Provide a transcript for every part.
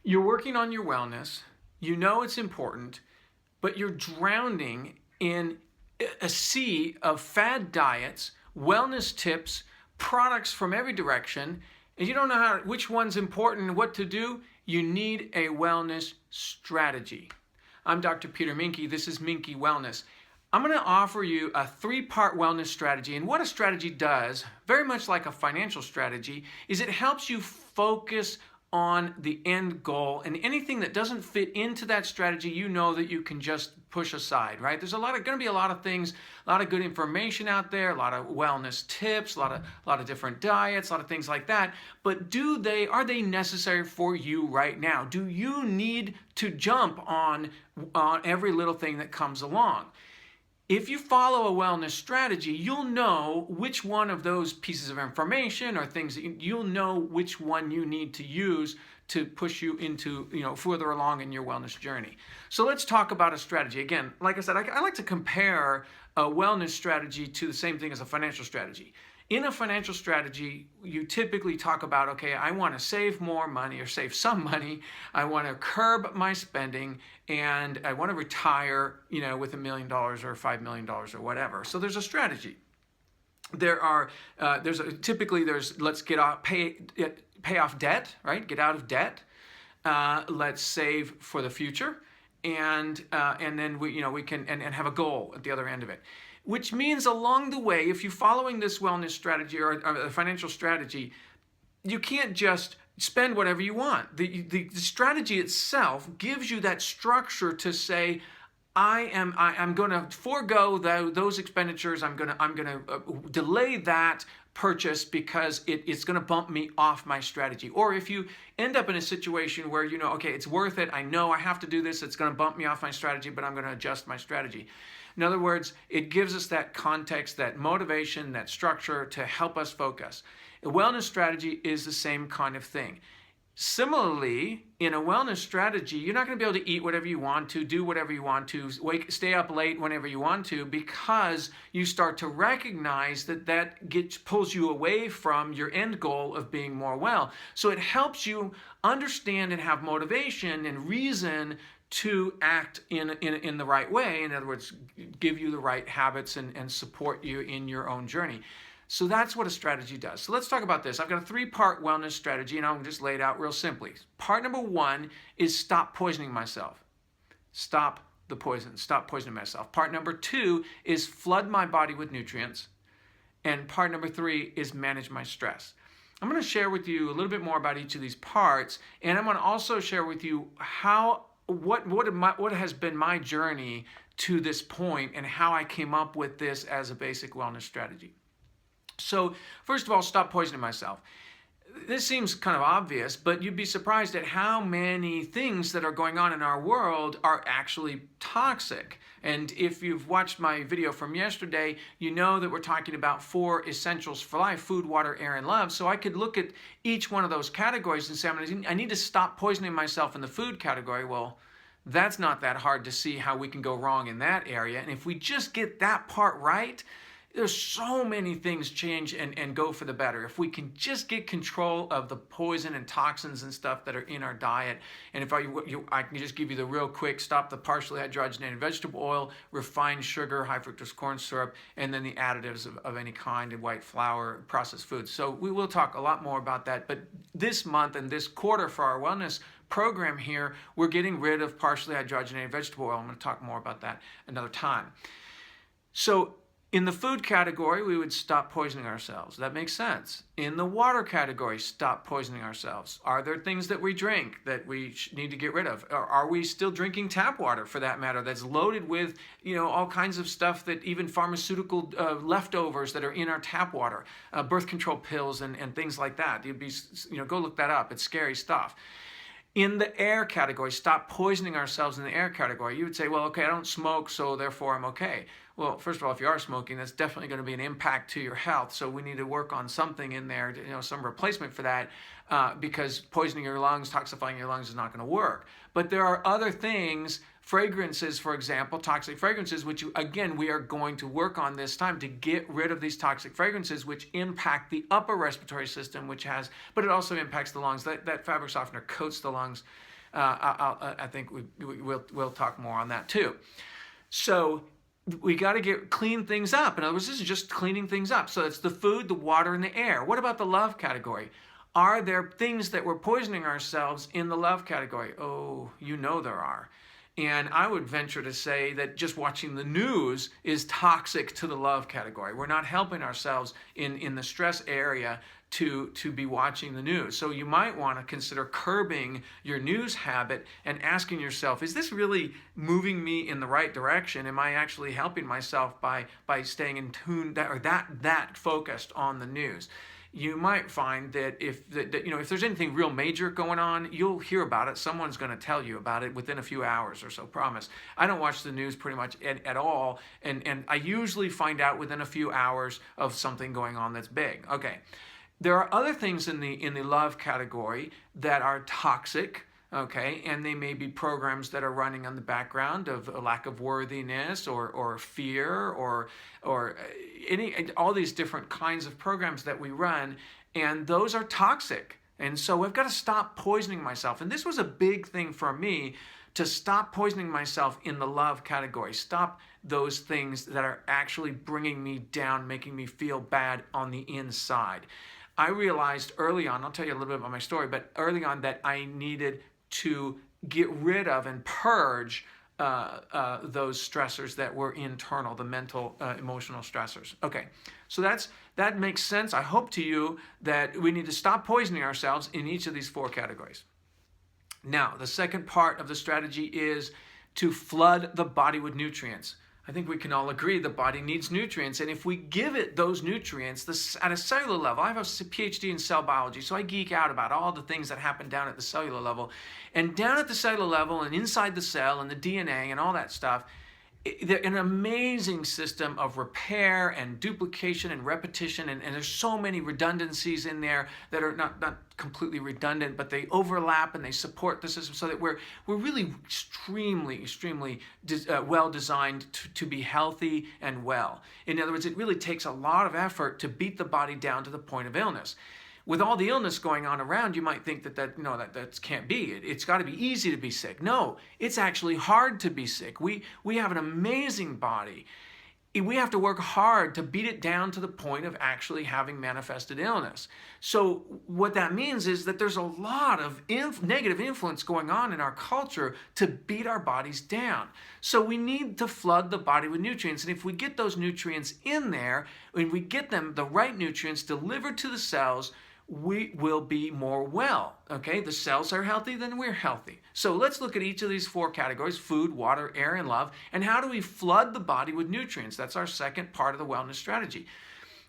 You're working on your wellness, you know it's important, but you're drowning in a sea of fad diets, wellness tips, products from every direction, and you don't know which one's important and what to do. You need a wellness strategy. I'm Dr. Peter Minke. This is Minke Wellness. I'm going to offer you a 3-part wellness strategy. And what a strategy does, very much like a financial strategy, is it helps you focus on the end goal, and anything that doesn't fit into that strategy, you know that you can just push aside, right? There's going to be a lot of things, a lot of good information out there, a lot of wellness tips, a lot of different diets, a lot of things like that. But are they necessary for you right now? Do you need to jump on every little thing that comes along? If you follow a wellness strategy, you'll know which one of those pieces of information or things that you'll know which one you need to use to push you into, further along in your wellness journey. So let's talk about a strategy. Again, like I said, I like to compare a wellness strategy to the same thing as a financial strategy. In a financial strategy, you typically talk about, okay, I want to save more money or save some money. I want to curb my spending, and I want to retire, with $1 million or $5 million or whatever. So there's a strategy. Typically let's pay off debt, right? Get out of debt. Let's save for the future, and then we can have a goal at the other end of it. Which means along the way, if you're following this wellness strategy or a financial strategy, you can't just spend whatever you want. The strategy itself gives you that structure to say, I'm going to forego those expenditures. I'm going to delay that purchase because it's going to bump me off my strategy. Or if you end up in a situation where okay, it's worth it. I know I have to do this. It's going to bump me off my strategy, but I'm going to adjust my strategy. In other words, it gives us that context, that motivation, that structure to help us focus. A wellness strategy is the same kind of thing. Similarly, in a wellness strategy, you're not going to be able to eat whatever you want to, do whatever you want to, stay up late whenever you want to, because you start to recognize that pulls you away from your end goal of being more well. So it helps you understand and have motivation and reason to act in the right way. In other words, give you the right habits and support you in your own journey. So that's what a strategy does. So let's talk about this. I've got a 3-part wellness strategy, and I'll just lay it out real simply. Part number 1 is stop poisoning myself. Stop the poison. Stop poisoning myself. Part number 2 is flood my body with nutrients. And part number 3 is manage my stress. I'm going to share with you a little bit more about each of these parts, and I'm going to also share with you what has been my journey to this point and how I came up with this as a basic wellness strategy. So first of all, stop poisoning myself. This seems kind of obvious, but you'd be surprised at how many things that are going on in our world are actually toxic. And if you've watched my video from yesterday, you know that we're talking about 4 essentials for life: food, water, air, and love. So I could look at each one of those categories and say, I need to stop poisoning myself in the food category. Well, that's not that hard to see how we can go wrong in that area. And if we just get that part right, there's so many things change and go for the better. If we can just get control of the poison and toxins and stuff that are in our diet, and if I can just give you the real quick: stop the partially hydrogenated vegetable oil, refined sugar, high fructose corn syrup, and then the additives of any kind, and white flour, processed foods. So we will talk a lot more about that. But this month and this quarter for our wellness program here, we're getting rid of partially hydrogenated vegetable oil. I'm going to talk more about that another time. So in the food category, we would stop poisoning ourselves. That makes sense. In the water category, stop poisoning ourselves. Are there things that we drink that we need to get rid of? Or are we still drinking tap water, for that matter, that's loaded with all kinds of stuff, that even pharmaceutical leftovers that are in our tap water, birth control pills and things like that? You'd be, go look that up. It's scary stuff. In the air category, stop poisoning ourselves in the air category. You would say, well, okay, I don't smoke, so therefore I'm okay. Well, first of all, if you are smoking, that's definitely going to be an impact to your health. So we need to work on something in there, some replacement for that, because poisoning your lungs, toxifying your lungs is not going to work. But there are other things, fragrances, for example, toxic fragrances, which we are going to work on this time to get rid of these toxic fragrances, which impact the upper respiratory system, but it also impacts the lungs. That fabric softener coats the lungs I think we'll talk more on that too. So we got to clean things up. In other words, this is just cleaning things up. So it's the food, the water, and the air. What about the love category? Are there things that we're poisoning ourselves in the love category? Oh, you know there are. And I would venture to say that just watching the news is toxic to the love category. We're not helping ourselves in the stress area to be watching the news. So you might want to consider curbing your news habit and asking yourself, is this really moving me in the right direction? Am I actually helping myself by staying in tune that focused on the news? You might find that if there's anything real major going on, you'll hear about it. Someone's going to tell you about it within a few hours or so, promise. I don't watch the news pretty much at all, and I usually find out within a few hours of something going on that's big. Okay. There are other things in the love category that are toxic, okay, and they may be programs that are running on the background of a lack of worthiness or fear or all these different kinds of programs that we run, and those are toxic. And so I've got to stop poisoning myself. And this was a big thing for me, to stop poisoning myself in the love category. Stop those things that are actually bringing me down, making me feel bad on the inside. I realized early on, I'll tell you a little bit about my story, but early on that I needed to get rid of and purge those stressors that were internal, the mental, emotional stressors. Okay, so that makes sense. I hope to you that we need to stop poisoning ourselves in each of these 4 categories. Now, the second part of the strategy is to flood the body with nutrients. I think we can all agree the body needs nutrients, and if we give it those nutrients at a cellular level, I have a PhD in cell biology, so I geek out about all the things that happen down at the cellular level. And down at the cellular level and inside the cell and the DNA and all that stuff, they're an amazing system of repair and duplication and repetition, and there's so many redundancies in there that are not completely redundant, but they overlap and they support the system, so that we're really extremely well designed to be healthy and well. In other words, it really takes a lot of effort to beat the body down to the point of illness. With all the illness going on around, you might think that can't be. It's got to be easy to be sick. No, it's actually hard to be sick. We have an amazing body. We have to work hard to beat it down to the point of actually having manifested illness. So what that means is that there's a lot of negative influence going on in our culture to beat our bodies down. So we need to flood the body with nutrients. And if we get those nutrients in there, when we get them, the right nutrients delivered to the cells, we will be more well, okay? The cells are healthy, then we're healthy. So let's look at each of these 4 categories: food, water, air, and love. And how do we flood the body with nutrients? That's our second part of the wellness strategy.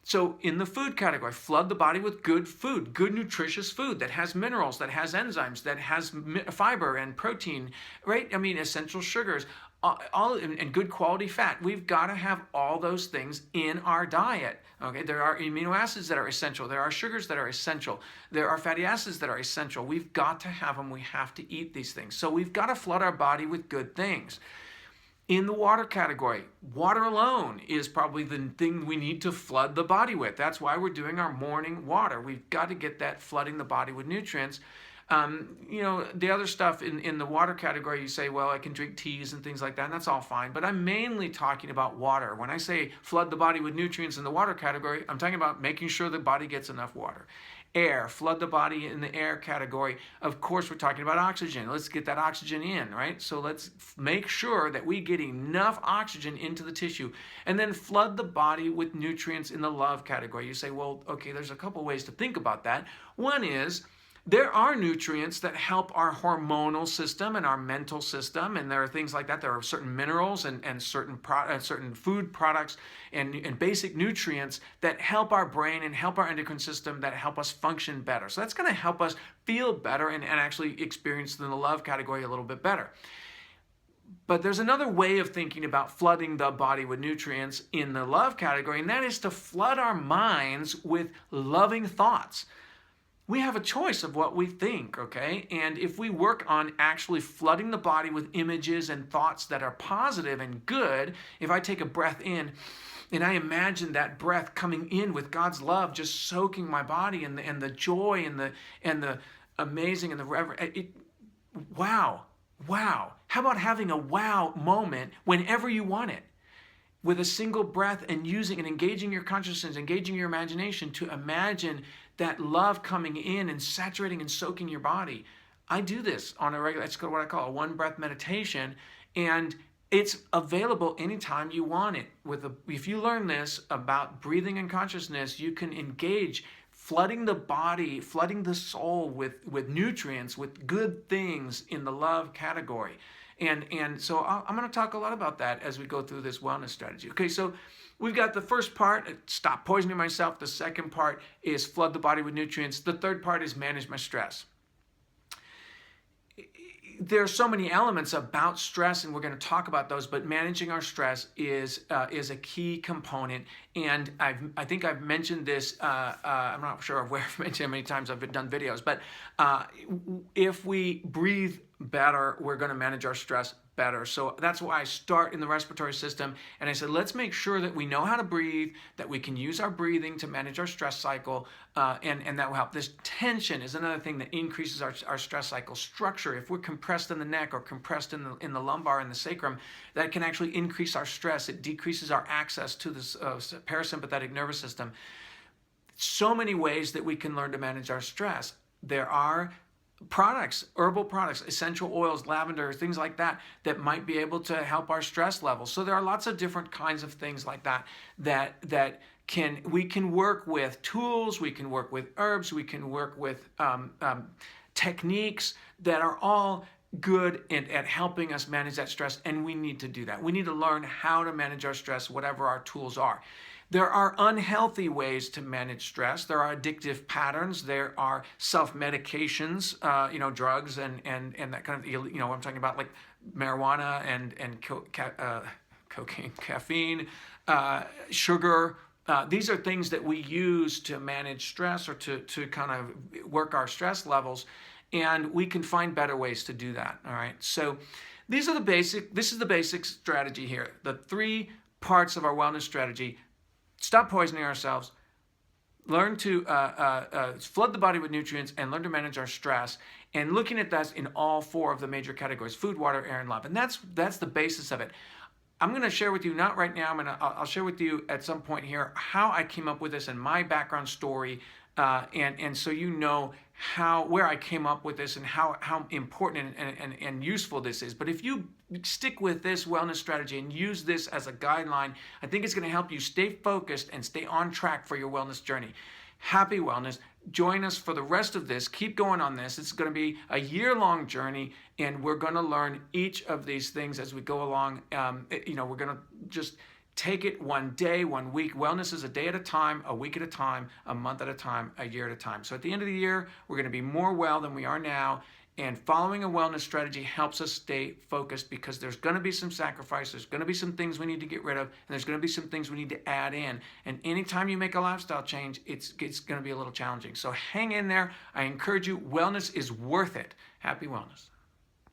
So in the food category, flood the body with good food, good nutritious food that has minerals, that has enzymes, that has fiber and protein, right? I mean, essential sugars, and good quality fat. We've got to have all those things in our diet. Okay, there are amino acids that are essential. There are sugars that are essential. There are fatty acids that are essential. We've got to have them. We have to eat these things. So we've got to flood our body with good things. In the water category, water alone is probably the thing we need to flood the body with. That's why we're doing our morning water. We've got to get that flooding the body with nutrients. The other stuff in the water category, you say, well, I can drink teas and things like that, and that's all fine. But I'm mainly talking about water. When I say flood the body with nutrients in the water category, I'm talking about making sure the body gets enough water. Air, flood the body in the air category. Of course, we're talking about oxygen. Let's get that oxygen in, right? So let's make sure that we get enough oxygen into the tissue. And then flood the body with nutrients in the love category. You say, well, okay, there's a couple ways to think about that. One is, there are nutrients that help our hormonal system and our mental system, and there are things like that. There are certain minerals and certain food products and basic nutrients that help our brain and help our endocrine system, that help us function better. So that's going to help us feel better and actually experience the love category a little bit better. But there's another way of thinking about flooding the body with nutrients in the love category, and that is to flood our minds with loving thoughts. We have a choice of what we think, okay? And if we work on actually flooding the body with images and thoughts that are positive and good, if I take a breath in and I imagine that breath coming in with God's love just soaking my body and the joy and the amazing and the reverence, wow, wow. How about having a wow moment whenever you want it? With a single breath and using and engaging your consciousness, engaging your imagination to imagine that love coming in and saturating and soaking your body. I do this on a regular, it's what I call a one breath meditation, and it's available anytime you want it. If you learn this about breathing and consciousness, you can engage flooding the body, flooding the soul with nutrients, with good things in the love category. And so I'm going to talk a lot about that as we go through this wellness strategy. Okay, so we've got the first part, stop poisoning myself. The second part is flood the body with nutrients. The third part is manage my stress. There are so many elements about stress, and we're going to talk about those, but managing our stress is a key component. And I think I've mentioned this, I'm not sure where I've mentioned it how many times I've done videos, but if we breathe better, we're going to manage our stress better. So that's why I start in the respiratory system, and I said, let's make sure that we know how to breathe, that we can use our breathing to manage our stress cycle, and that will help. This tension is another thing that increases our stress cycle. Structure, if we're compressed in the neck or compressed in the lumbar and the sacrum, that can actually increase our stress. It decreases our access to this parasympathetic nervous system. So many ways that we can learn to manage our stress. There are products, herbal products, essential oils, lavender, things like that, that might be able to help our stress levels. So there are lots of different kinds of things like that we can work with tools, we can work with herbs, we can work with techniques that are all good at helping us manage that stress, and we need to do that. We need to learn how to manage our stress, whatever our tools are. There are unhealthy ways to manage stress. There are addictive patterns. There are self-medications, drugs and that kind of, I'm talking about like marijuana and cocaine, caffeine, sugar. These are things that we use to manage stress or to kind of work our stress levels, and we can find better ways to do that. All right. So this is the basic strategy here. The 3 parts of our wellness strategy: stop poisoning ourselves, learn to flood the body with nutrients, and learn to manage our stress. And looking at that in all 4 of the major categories: food, water, air, and love. And that's the basis of it. I'm going to share with you, not right now, I'll share with you at some point here how I came up with this and my background story, and so you know where I came up with this and how important and useful this is. But if you stick with this wellness strategy and use this as a guideline, I think it's going to help you stay focused and stay on track for your wellness journey. Happy wellness. Join us for the rest of this. Keep going on this. It's going to be a year-long journey, and we're going to learn each of these things as we go along. We're going to just take it one day, 1 week. Wellness is a day at a time, a week at a time, a month at a time, a year at a time. So at the end of the year, we're going to be more well than we are now. And following a wellness strategy helps us stay focused, because there's going to be some sacrifice, there's going to be some things we need to get rid of, and there's going to be some things we need to add in. And anytime you make a lifestyle change, it's going to be a little challenging. So hang in there. I encourage you. Wellness is worth it. Happy wellness.